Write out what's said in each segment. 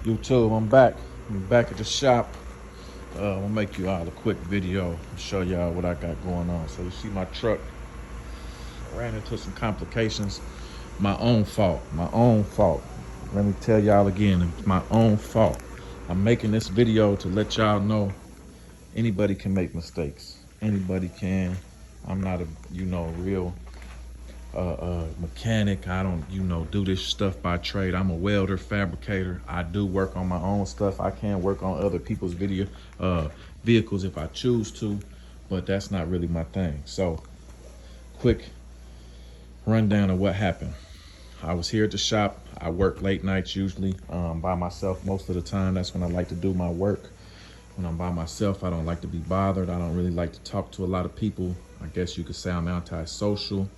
YouTube, I'm back. I'm back at the shop. I'm gonna make you all a quick video and show y'all what I got going on. So you see my truck ran into some complications. My own fault. My own fault. Let me tell y'all again, it's my own fault. I'm making this video to let y'all know anybody can make mistakes. Anybody can. I'm not a real mechanic. I don't do this stuff by trade. I'm a welder, fabricator. I do work on my own stuff. I can work on other people's vehicles if I choose to, but that's not really my thing. So quick rundown of what happened. I was here at the shop. I work late nights usually by myself most of the time. That's when I like to do my work. When I'm by myself, I don't like to be bothered. I don't really like to talk to a lot of people. I guess you could say I'm antisocial.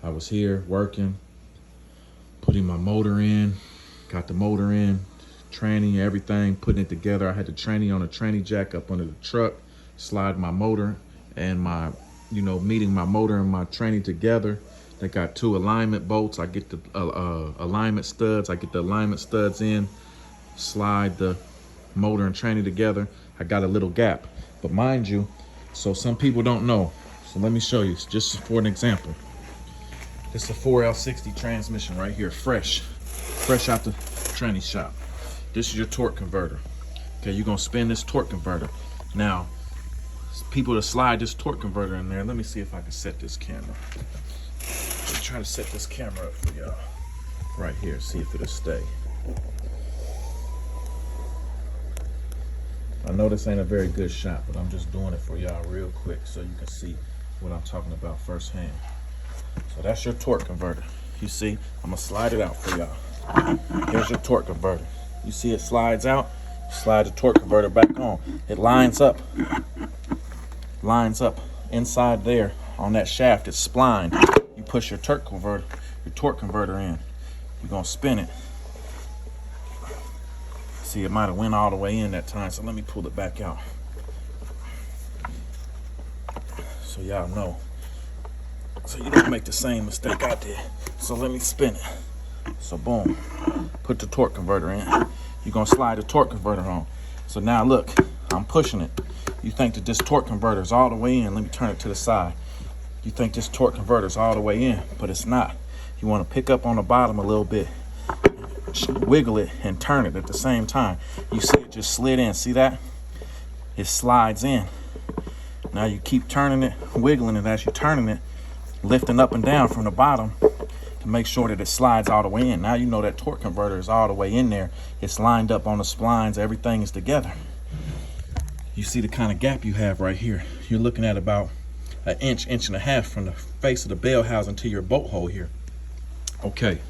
I was here working, putting my motor in, got the motor in, tranny, everything, putting it together. I had the tranny on a tranny jack up under the truck, slide my motor and my, meeting my motor and my tranny together. They got two alignment bolts. I get the alignment studs. I get the alignment studs in, slide the motor and tranny together. I got a little gap, but mind you, so some people don't know. So let me show you, just for an example. This is a 4L60 transmission right here, fresh out the tranny shop. This is your torque converter. Okay, you're gonna spin this torque converter. Now, people to slide this torque converter in there. Let me see if I can set this camera. Let's try to set this camera up for y'all. Right here, see if it'll stay. I know this ain't a very good shot, but I'm just doing it for y'all real quick so you can see what I'm talking about firsthand. So that's your torque converter. You see, I'm gonna slide it out for y'all. Here's your torque converter. You see it slides out, slide the torque converter back on. It lines up inside there on that shaft. It's splined. You push your torque converter in. You're gonna spin it. See, it might have went all the way in that time, so let me pull it back out so y'all know, so you don't make the same mistake I did. So let me spin it. So boom, put the torque converter in. You're gonna slide the torque converter on. So now look, I'm pushing it. You think that this torque converter is all the way in. Let me turn it to the side. You think this torque converter is all the way in, but it's not. You want to pick up on the bottom a little bit, wiggle it and turn it at the same time. You see it just slid in. See that? It slides in. Now you keep turning it, wiggling it as you're turning it, lifting up and down from the bottom to make sure that it slides all the way in. Now you know that torque converter is all the way in there. It's lined up on the splines. Everything is together. You see the kind of gap you have right here. You're looking at about an inch and a half from the face of the bell housing to your bolt hole here. Okay.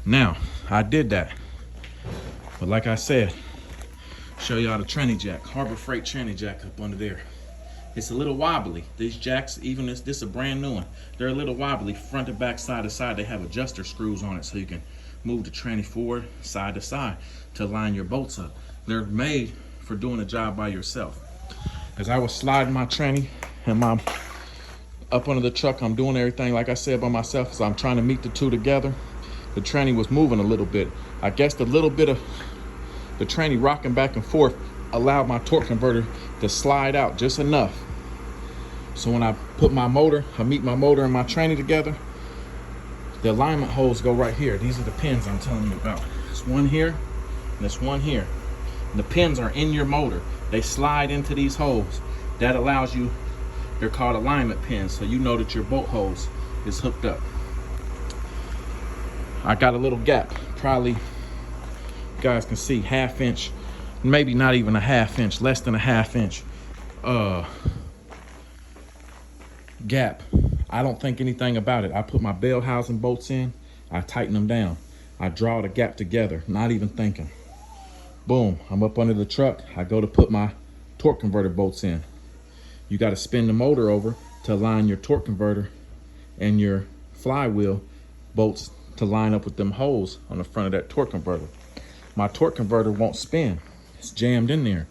Now, I did that, but like I said, show y'all the tranny jack, Harbor Freight tranny jack up under there. It's a little wobbly. These jacks, even this is a brand new one, they're a little wobbly, front to back, side to side. They have adjuster screws on it so you can move the tranny forward, side to side to line your bolts up. They're made for doing a job by yourself. As I was sliding my tranny and my up under the truck, I'm doing everything, like I said, by myself, so I'm trying to meet the two together. The tranny was moving a little bit. I guess the little bit of the tranny rocking back and forth allowed my torque converter to slide out just enough. So when I put my motor, I meet my motor and my tranny together, the alignment holes go right here. These are the pins I'm telling you about. There's one here and there's one here. And the pins are in your motor. They slide into these holes. That allows you, they're called alignment pins, so you know that your bolt hose is hooked up. I got a little gap, probably, you guys can see, ½ inch, maybe not even a ½ inch, less than a ½ inch gap. I don't think anything about it. I put my bell housing bolts in, I tighten them down. I draw the gap together, not even thinking. Boom, I'm up under the truck. I go to put my torque converter bolts in. You got to spin the motor over to align your torque converter and your flywheel bolts to line up with them holes on the front of that torque converter. My torque converter won't spin. It's jammed in there.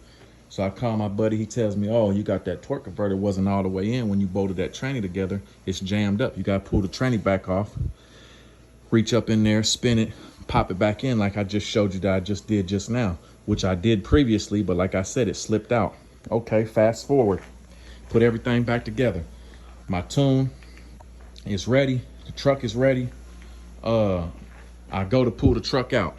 So I call my buddy, he tells me, oh, you got that torque converter wasn't all the way in when you bolted that tranny together. It's jammed up. You gotta pull the tranny back off, reach up in there, spin it, pop it back in like I just showed you that I just did just now, which I did previously, but like I said, it slipped out. Okay, fast forward. Put everything back together. My tune is ready. The truck is ready. I go to pull the truck out.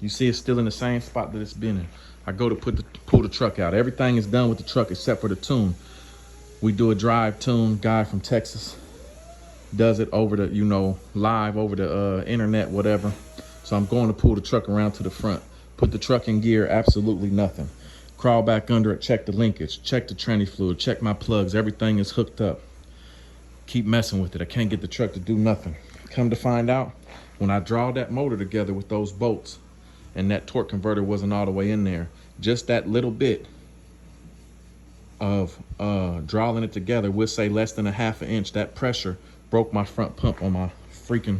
You see it's still in the same spot that it's been in. I go to pull the truck out. Everything is done with the truck except for the tune. We do a drive tune. Guy from Texas does it over the, you know, live over the internet, whatever. So I'm going to pull the truck around to the front. Put the truck in gear, absolutely nothing. Crawl back under it, check the linkage, check the tranny fluid, check my plugs. Everything is hooked up. Keep messing with it. I can't get the truck to do nothing. Come to find out, when I draw that motor together with those bolts and that torque converter wasn't all the way in there, just that little bit of drawing it together, we'll say less than a ½ inch, that pressure broke my front pump on my freaking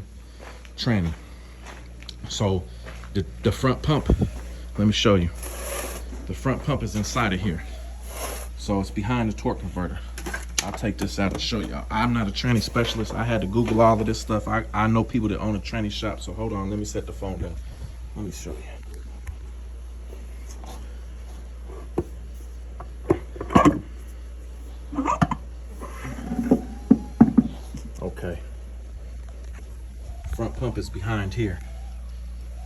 tranny. So the front pump, let me show you. The front pump is inside of here. So it's behind the torque converter. I'll take this out and show y'all. I'm not a tranny specialist. I had to Google all of this stuff. I know people that own a tranny shop, so hold on, let me set the phone down. Let me show you. Okay. Front pump is behind here.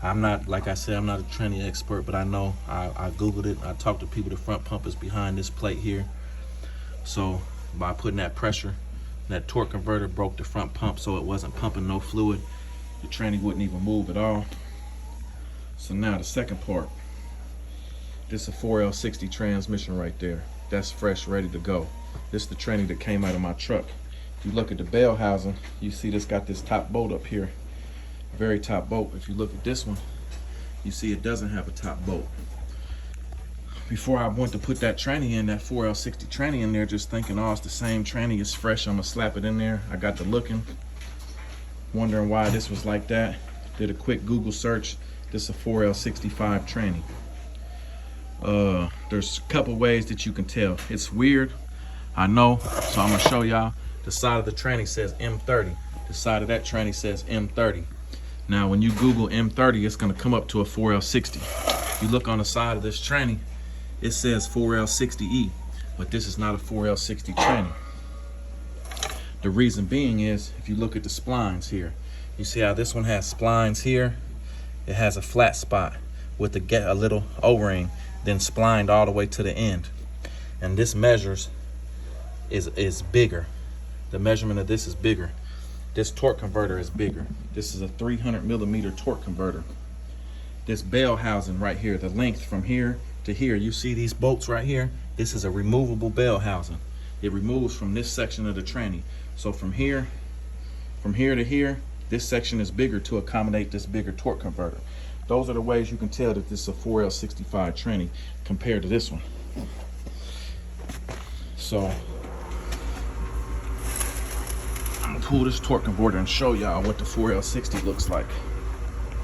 I'm not, like I said, I'm not a tranny expert, but I know, I Googled it. I talked to people, the front pump is behind this plate here. So by putting that pressure, that torque converter broke the front pump, so it wasn't pumping no fluid. The tranny wouldn't even move at all. So now the second part. This is a 4L60 transmission right there. That's fresh, ready to go. This is the tranny that came out of my truck. If you look at the bell housing, you see this got this top bolt up here. Very top bolt. If you look at this one, you see it doesn't have a top bolt. Before I went to put that tranny in, that 4L60 tranny in there, just thinking, oh, it's the same tranny, it's fresh, I'm gonna slap it in there. I got to looking, wondering why this was like that. Did a quick Google search. This is a 4L65 tranny. There's a couple ways that you can tell. It's weird, I know, so I'm gonna show y'all. The side of the tranny says M30. The side of that tranny says M30. Now, when you Google M30, it's gonna come up to a 4L60. If you look on the side of this tranny, it says 4L60E, but this is not a 4L60 tranny. The reason being is, if you look at the splines here, you see how this one has splines here? It has a flat spot with a little O-ring, then splined all the way to the end. And this measures is bigger. The measurement of this is bigger. This torque converter is bigger. This is a 300mm torque converter. This bell housing right here, the length from here to here, you see these bolts right here? This is a removable bell housing. It removes from this section of the tranny. So from here to here, this section is bigger to accommodate this bigger torque converter. Those are the ways you can tell that this is a 4L65 tranny compared to this one. So I'm gonna pull this torque converter and show y'all what the 4L60 looks like.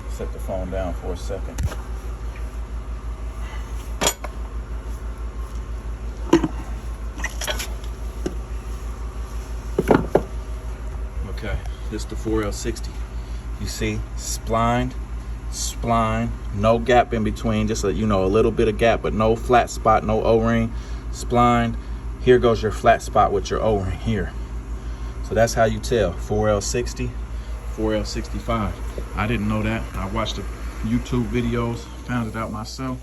Set the phone down for a second. Okay, this is the 4L60. You see, spline, no gap in between, just a little bit of gap, but no flat spot, no O-ring, spline. Here goes your flat spot with your O-ring here. So that's how you tell 4L60, 4L65. I didn't know that. I watched the YouTube videos, found it out myself.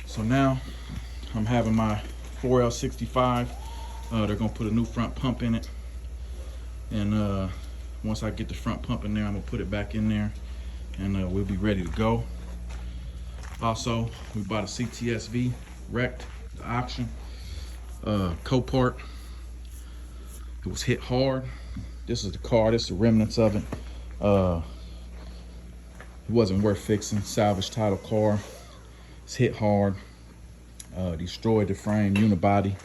So now I'm having my 4L65. They're gonna put a new front pump in it. And once I get the front pump in there, I'm gonna put it back in there and we'll be ready to go. Also, we bought a CTSV wrecked, the auction, Copart. It was hit hard. This is the car, this is the remnants of it. It wasn't worth fixing, salvage title car. It's hit hard, destroyed the frame, unibody,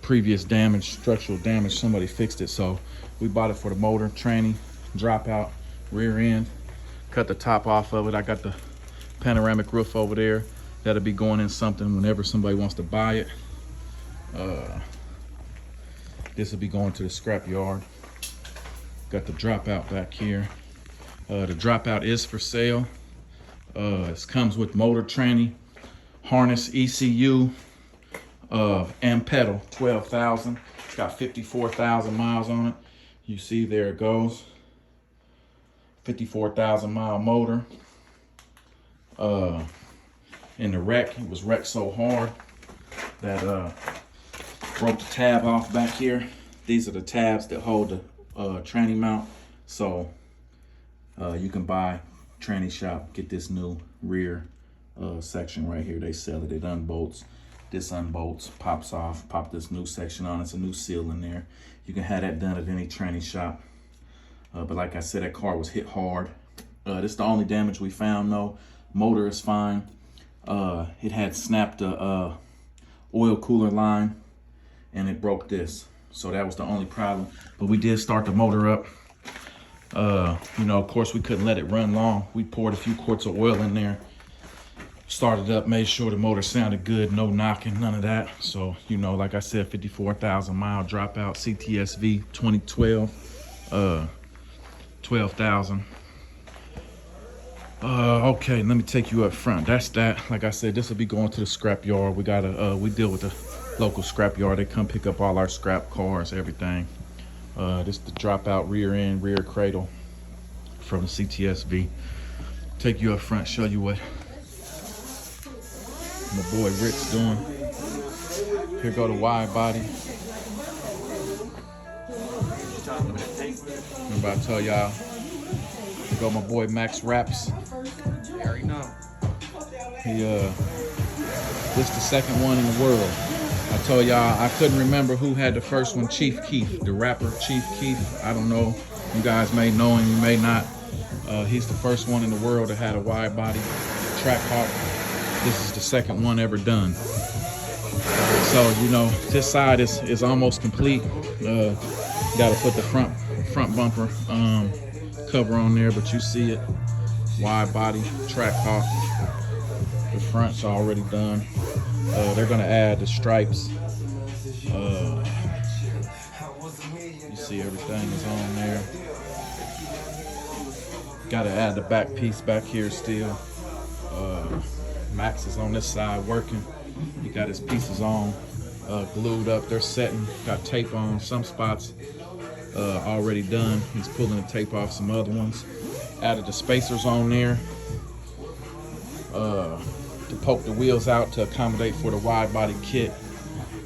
previous damage, structural damage, somebody fixed it. So we bought it for the motor, tranny, dropout, rear end, cut the top off of it. I got the panoramic roof over there. That'll be going in something whenever somebody wants to buy it. This will be going to the scrap yard. Got the dropout back here. The Dropout is for sale. It comes with motor, tranny, harness, ECU, and pedal, 12,000. It's got 54,000 miles on it. You see, there it goes. 54,000 mile motor. In the wreck, it was wrecked so hard that broke the tab off back here. These are the tabs that hold the tranny mount. So you can buy tranny shop, get this new rear section right here. They sell it. It unbolts. This unbolts, pops off, pop this new section on. It's a new seal in there. You can have that done at any tranny shop. But like I said, that car was hit hard. This is the only damage we found though. Motor is fine. It had snapped the oil cooler line and it broke this. So that was the only problem. But we did start the motor up. You know, of course we couldn't let it run long. We poured a few quarts of oil in there. Started up, made sure the motor sounded good, no knocking, none of that. So, you know, like I said, 54,000 mile Dropout CTSV 2012, 12,000. Okay, let me take you up front. That's that. Like I said, this will be going to the scrap yard. We gotta, we deal with the local scrap yard. They come pick up all our scrap cars, everything. This is the Dropout rear end, rear cradle from the CTSV. Take you up front, show you what my boy Rick's doing. Here go the wide body. Remember I told y'all, here go my boy Max Raps. You already know. This the second one in the world. I told y'all I couldn't remember who had the first one. Chief Keef, the rapper Chief Keef. I don't know. You guys may know him, you may not. He's the first one in the world that had a wide body Trackhawk. This is the second one ever done. So, you know, this side is almost complete. Got to put the front bumper cover on there, but you see it. Wide body Trackhawk. The front's already done. They're gonna add the stripes. You see everything is on there. Got to add the back piece back here still. Max is on this side working. He got his pieces on, glued up. They're setting, got tape on some spots already done. He's pulling the tape off some other ones. Added the spacers on there to poke the wheels out to accommodate for the wide body kit.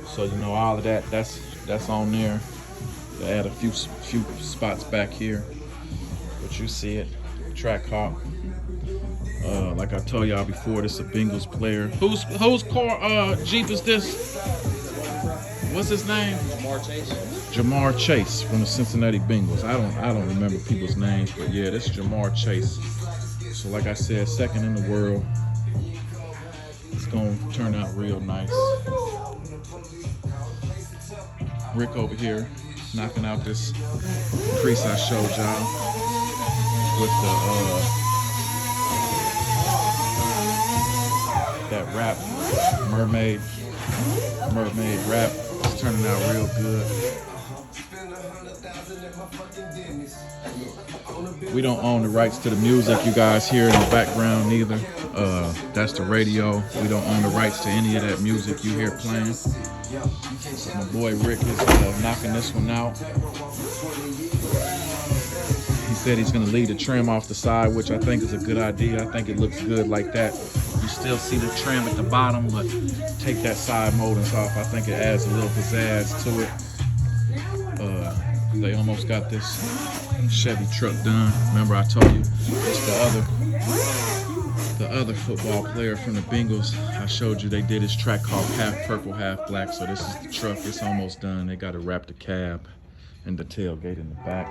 So, you know, all of that's on there. They add a few spots back here, but you see it. Trackhawk. Like I told y'all before, this is a Bengals player. Whose car Jeep is this? What's his name? Ja'Marr Chase. Ja'Marr Chase from the Cincinnati Bengals. I don't remember people's names, but yeah, this is Ja'Marr Chase. So like I said, second in the world. It's gonna turn out real nice. Rick over here knocking out this crease I showed y'all with the that wrap, mermaid wrap. It's turning out real good. We don't own the rights to the music you guys hear in the background neither. That's the radio. We don't own the rights to any of that music you hear playing. So my boy Rick is knocking this one out. He said he's gonna leave the trim off the side, which I think is a good idea. I think it looks good like that. You still see the trim at the bottom, but take that side moldings off. I think it adds a little pizzazz to it. They almost got this Chevy truck done. Remember I told you it's the other football player from the Bengals. I showed you they did his Trackhawk half purple, half black. So this is the truck. It's almost done. They got to wrap the cab and the tailgate in the back.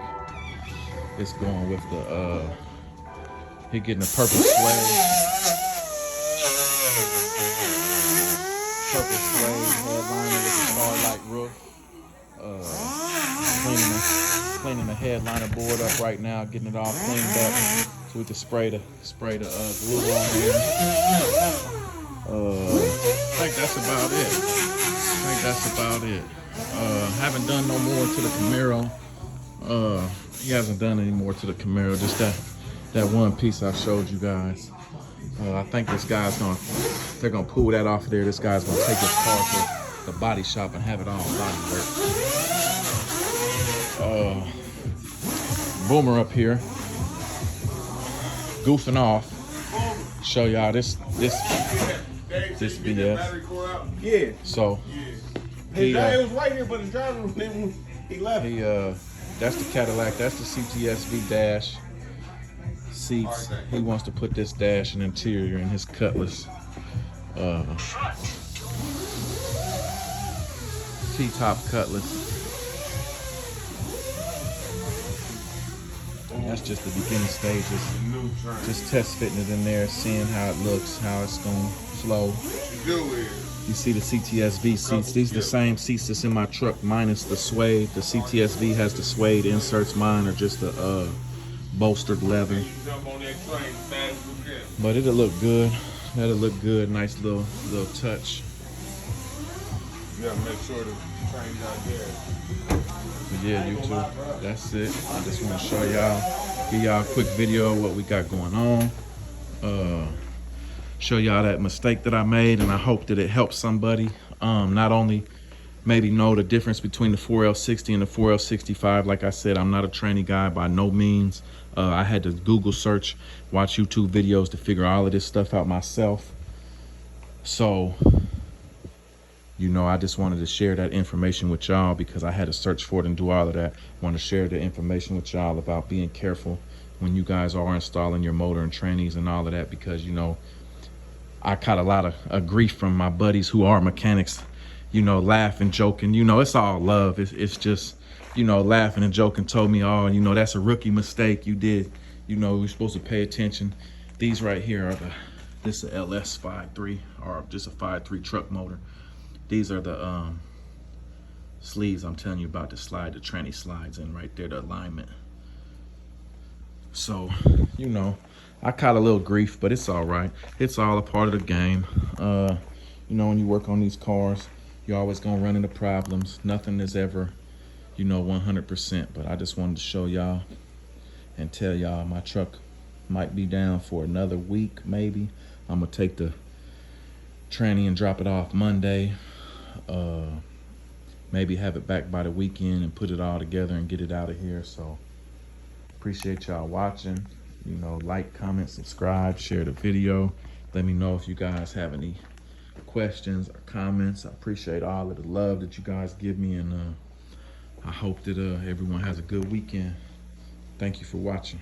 It's going with the he getting the purple suede. Purple suede headliner with the starlight roof. Cleaning the headliner board up right now, getting it all cleaned up so we can spray the glue on here. I think that's about it. Haven't done no more to the Camaro. He hasn't done any more to the Camaro. Just that one piece I showed you guys. I think they're gonna pull that off of there. This guy's gonna take this car to the body shop and have it all body work. Boomer up here, goofing off. Show y'all this BS. Yeah. So His dad was right here, but the driver he left. That's the Cadillac. That's the CTSV dash seats. He wants to put this dash and interior in his Cutlass T-top Cutlass. That's just the beginning stages. Just test fitting it in there, seeing how it looks, how it's gonna flow. You see the CTSV seats. These are the same seats that's in my truck, minus the suede. The CTSV has the suede inserts. Mine are just the bolstered leather. But it'll look good. That'll look good. Nice little touch. You gotta make sure the train's out there. But yeah, YouTube, that's it. I just want to show y'all, give y'all a quick video of what we got going on. Show y'all that mistake that I made, and I hope that it helps somebody. Not only maybe know the difference between the 4L60 and the 4L65. Like I said, I'm not a training guy by no means. I had to Google search, watch YouTube videos to figure all of this stuff out myself. So, you know, I just wanted to share that information with y'all because I had to search for it and do all of that. I want to share the information with y'all about being careful when you guys are installing your motor and trannies and all of that, because, you know, I caught a lot of grief from my buddies who are mechanics, you know, laughing, joking. You know, it's all love. It's just, you know, laughing and joking, told me, oh, you know, that's a rookie mistake you did. You know, you're supposed to pay attention. These right here are this is a LS 5.3 or just a 5.3 truck motor. These are the sleeves I'm telling you about, the slide, the tranny slides in right there, the alignment. So, you know, I caught a little grief, but it's all right. It's all a part of the game. You know, when you work on these cars, you're always gonna run into problems. Nothing is ever, you know, 100%, but I just wanted to show y'all and tell y'all my truck might be down for another week, maybe. I'm gonna take the tranny and drop it off Monday. Maybe have it back by the weekend and put it all together and get it out of here. So appreciate y'all watching. You know, like, comment, subscribe, share the video. Let me know if you guys have any questions or comments. I appreciate all of the love that you guys give me, and I hope that everyone has a good weekend. Thank you for watching.